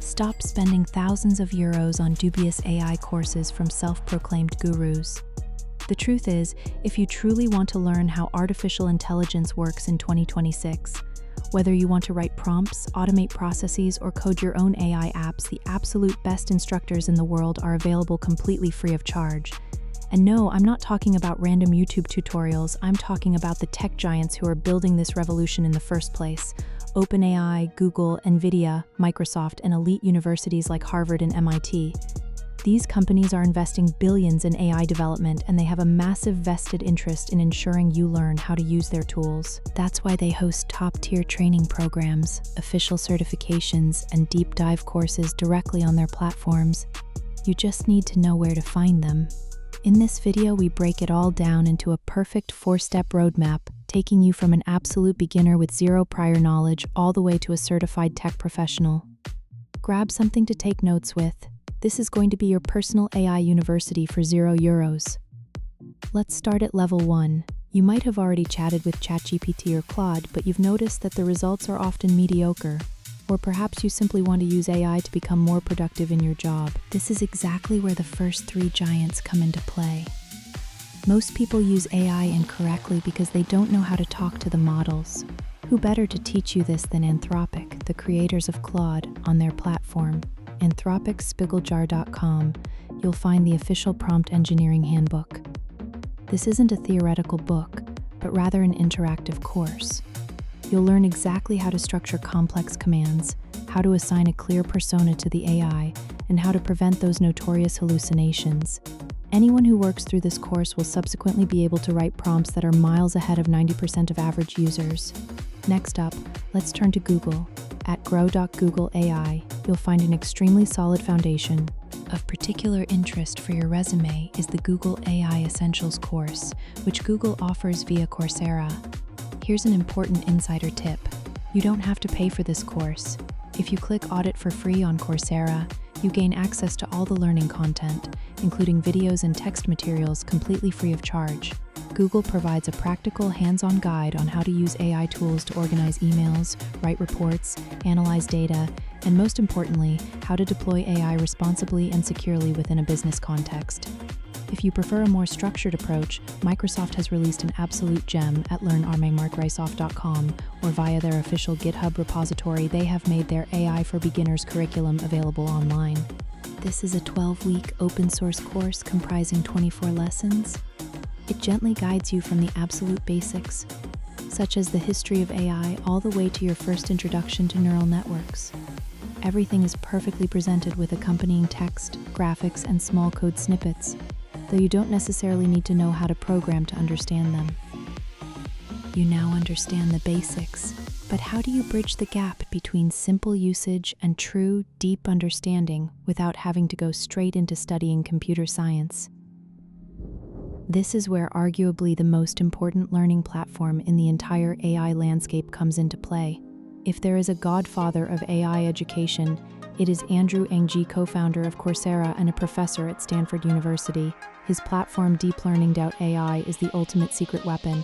Stop spending thousands of euros on dubious AI courses from self-proclaimed gurus. The truth is, if you truly want to learn how artificial intelligence works in 2026, whether you want to write prompts, automate processes, or code your own AI apps, the absolute best instructors in the world are available completely free of charge. And no, I'm not talking about random YouTube tutorials, I'm talking about the tech giants who are building this revolution in the first place. OpenAI, Google, NVIDIA, Microsoft, and elite universities like Harvard and MIT. These companies are investing billions in AI development, and they have a massive vested interest in ensuring you learn how to use their tools. That's why they host top-tier training programs, official certifications, and deep dive courses directly on their platforms. You just need to know where to find them. In this video, we break it all down into a perfect 4-step roadmap, taking you from an absolute beginner with zero prior knowledge all the way to a certified tech professional. Grab something to take notes with. This is going to be your personal AI university for €0. Let's start at level 1. You might have already chatted with ChatGPT or Claude, but you've noticed that the results are often mediocre. Or perhaps you simply want to use AI to become more productive in your job. This is exactly where the first 3 giants come into play. Most people use AI incorrectly because they don't know how to talk to the models. Who better to teach you this than Anthropic, the creators of Claude, on their platform? Anthropicspiegeljar.com, you'll find the official prompt engineering handbook. This isn't a theoretical book, but rather an interactive course. You'll learn exactly how to structure complex commands, how to assign a clear persona to the AI, and how to prevent those notorious hallucinations. Anyone who works through this course will subsequently be able to write prompts that are miles ahead of 90% of average users. Next up, let's turn to Google. At grow.google.ai, you'll find an extremely solid foundation. Of particular interest for your resume is the Google AI Essentials course, which Google offers via Coursera. Here's an important insider tip. You don't have to pay for this course. If you click Audit for free on Coursera, you gain access to all the learning content, including videos and text materials completely free of charge. Google provides a practical, hands-on guide on how to use AI tools to organize emails, write reports, analyze data, and most importantly, how to deploy AI responsibly and securely within a business context. If you prefer a more structured approach, Microsoft has released an absolute gem at learnarmemarkreisoff.com, or via their official GitHub repository. They have made their AI for Beginners curriculum available online. This is a 12-week open-source course comprising 24 lessons. It gently guides you from the absolute basics, such as the history of AI, all the way to your first introduction to neural networks. Everything is perfectly presented with accompanying text, graphics, and small code snippets, though you don't necessarily need to know how to program to understand them. You now understand the basics, but how do you bridge the gap between simple usage and true, deep understanding without having to go straight into studying computer science? This is where arguably the most important learning platform in the entire AI landscape comes into play. If there is a godfather of AI education, it is Andrew Ng, co-founder of Coursera and a professor at Stanford University. His platform, DeepLearning.AI, is the ultimate secret weapon.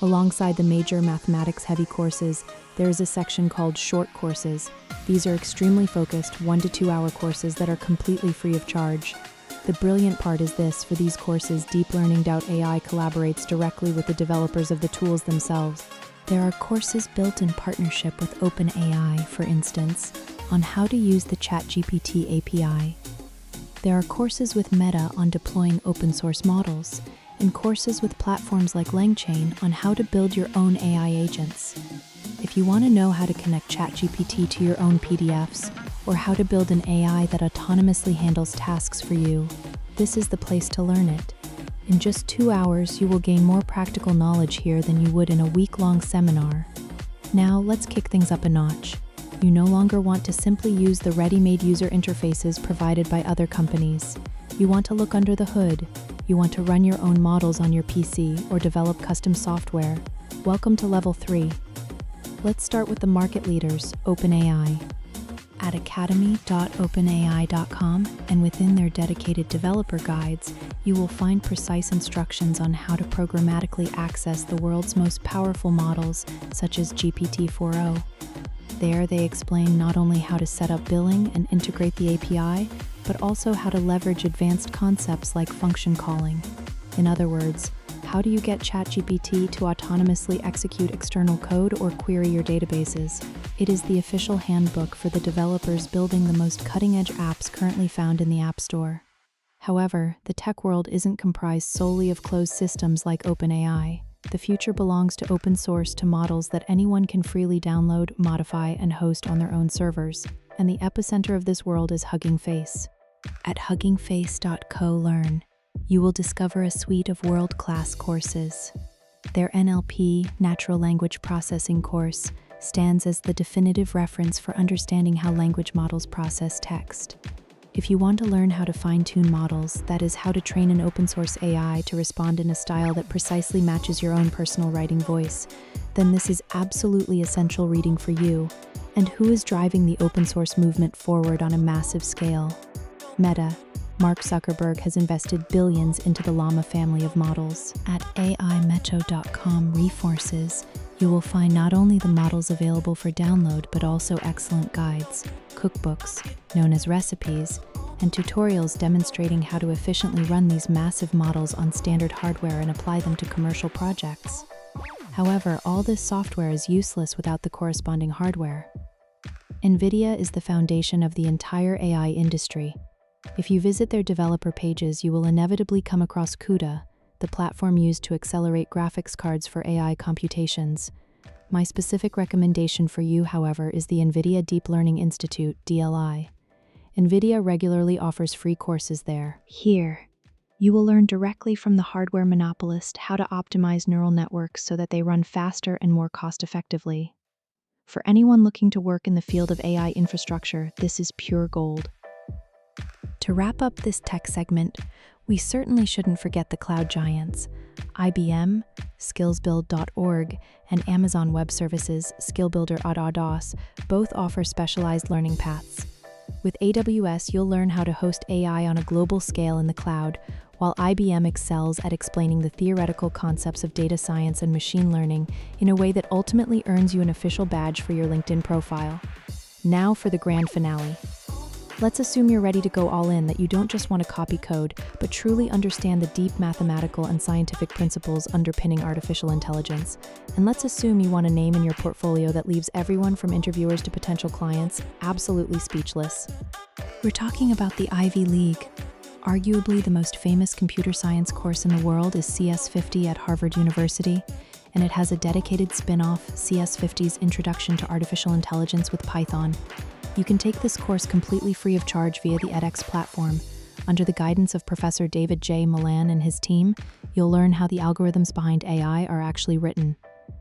Alongside the major mathematics-heavy courses, there is a section called Short Courses. These are extremely focused 1 to 2 hour courses that are completely free of charge. The brilliant part is this: for these courses, DeepLearning.AI collaborates directly with the developers of the tools themselves. There are courses built in partnership with OpenAI, for instance, on how to use the ChatGPT API. There are courses with Meta on deploying open-source models, and courses with platforms like LangChain on how to build your own AI agents. If you want to know how to connect ChatGPT to your own PDFs, or how to build an AI that autonomously handles tasks for you, this is the place to learn it. In just 2 hours, you will gain more practical knowledge here than you would in a week-long seminar. Now, let's kick things up a notch. You no longer want to simply use the ready-made user interfaces provided by other companies. You want to look under the hood. You want to run your own models on your PC or develop custom software. Welcome to Level 3. Let's start with the market leaders, OpenAI. At academy.openai.com and within their dedicated developer guides, you will find precise instructions on how to programmatically access the world's most powerful models, such as GPT-4o. There, they explain not only how to set up billing and integrate the API, but also how to leverage advanced concepts like function calling. In other words, how do you get ChatGPT to autonomously execute external code or query your databases? It is the official handbook for the developers building the most cutting-edge apps currently found in the App Store. However, the tech world isn't comprised solely of closed systems like OpenAI. The future belongs to open source to models that anyone can freely download, modify, and host on their own servers. And the epicenter of this world is Hugging Face. At huggingface.co learn, you will discover a suite of world-class courses. Their NLP, Natural Language Processing course, stands as the definitive reference for understanding how language models process text. If you want to learn how to fine-tune models, that is, how to train an open-source AI to respond in a style that precisely matches your own personal writing voice, then this is absolutely essential reading for you. And who is driving the open-source movement forward on a massive scale? Meta. Mark Zuckerberg has invested billions into the Llama family of models. At AIMeto.com Resources, you will find not only the models available for download, but also excellent guides, cookbooks, known as recipes, and tutorials demonstrating how to efficiently run these massive models on standard hardware and apply them to commercial projects. However, all this software is useless without the corresponding hardware. NVIDIA is the foundation of the entire AI industry. If you visit their developer pages, you will inevitably come across CUDA, the platform used to accelerate graphics cards for AI computations. My specific recommendation for you, however, is the NVIDIA Deep Learning Institute, DLI. NVIDIA regularly offers free courses there. Here, you will learn directly from the hardware monopolist how to optimize neural networks so that they run faster and more cost-effectively. For anyone looking to work in the field of AI infrastructure, this is pure gold. To wrap up this tech segment, we certainly shouldn't forget the cloud giants. IBM, skillsbuild.org, and Amazon Web Services, SkillBuilder.os, both offer specialized learning paths. With AWS, you'll learn how to host AI on a global scale in the cloud, while IBM excels at explaining the theoretical concepts of data science and machine learning in a way that ultimately earns you an official badge for your LinkedIn profile. Now for the grand finale. Let's assume you're ready to go all in, that you don't just want to copy code, but truly understand the deep mathematical and scientific principles underpinning artificial intelligence. And let's assume you want a name in your portfolio that leaves everyone from interviewers to potential clients absolutely speechless. We're talking about the Ivy League. Arguably the most famous computer science course in the world is CS50 at Harvard University, and it has a dedicated spin-off, CS50's Introduction to Artificial Intelligence with Python. You can take this course completely free of charge via the edX platform. Under the guidance of Professor David J. Milan and his team, you'll learn how the algorithms behind AI are actually written.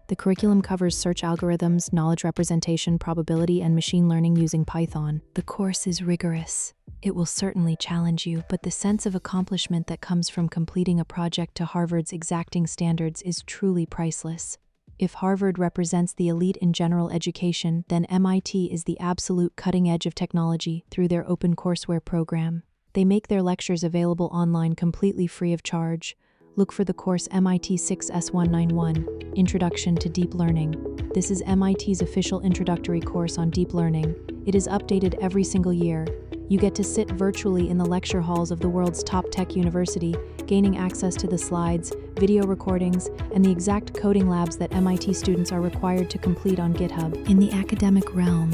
The curriculum covers search algorithms, knowledge representation, probability, and machine learning using Python. The course is rigorous. It will certainly challenge you, but the sense of accomplishment that comes from completing a project to Harvard's exacting standards is truly priceless. If Harvard represents the elite in general education, then MIT is the absolute cutting edge of technology through their open courseware program. They make their lectures available online completely free of charge. Look for the course MIT 6S191, Introduction to Deep Learning. This is MIT's official introductory course on deep learning. It is updated every single year. You get to sit virtually in the lecture halls of the world's top tech university, gaining access to the slides, video recordings, and the exact coding labs that MIT students are required to complete on GitHub. In the academic realm,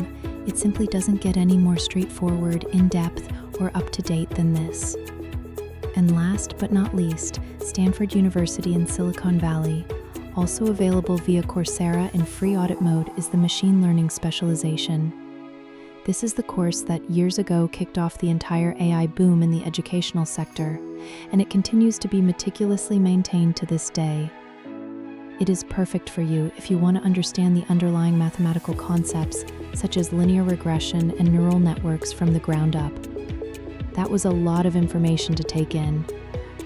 it simply doesn't get any more straightforward, in-depth, or up-to-date than this. And last but not least, Stanford University in Silicon Valley, also available via Coursera in free audit mode, is the Machine Learning Specialization. This is the course that years ago kicked off the entire AI boom in the educational sector, and it continues to be meticulously maintained to this day. It is perfect for you if you want to understand the underlying mathematical concepts, such as linear regression and neural networks from the ground up. That was a lot of information to take in.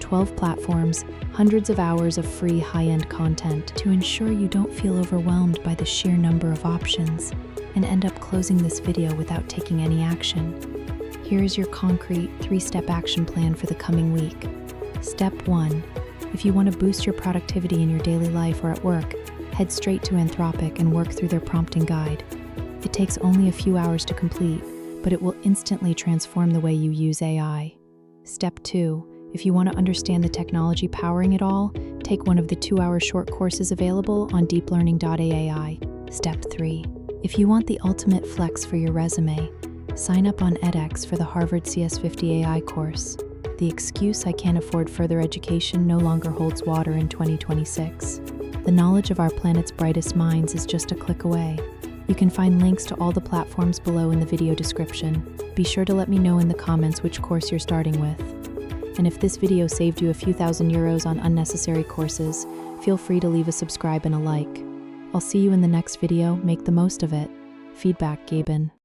12 platforms, hundreds of hours of free high-end content to ensure you don't feel overwhelmed by the sheer number of options and end up closing this video without taking any action. Here is your concrete 3-step action plan for the coming week. Step 1. If you want to boost your productivity in your daily life or at work, head straight to Anthropic and work through their prompting guide. It takes only a few hours to complete, but it will instantly transform the way you use AI. Step 2. If you want to understand the technology powering it all, take one of the 2-hour short courses available on DeepLearning.AI. Step 3. If you want the ultimate flex for your resume, sign up on edX for the Harvard CS50 AI course. The excuse "I can't afford further education" no longer holds water in 2026. The knowledge of our planet's brightest minds is just a click away. You can find links to all the platforms below in the video description. Be sure to let me know in the comments which course you're starting with. And if this video saved you a few thousand euros on unnecessary courses, feel free to leave a subscribe and a like. I'll see you in the next video. Make the most of it. Feedback, Gaben.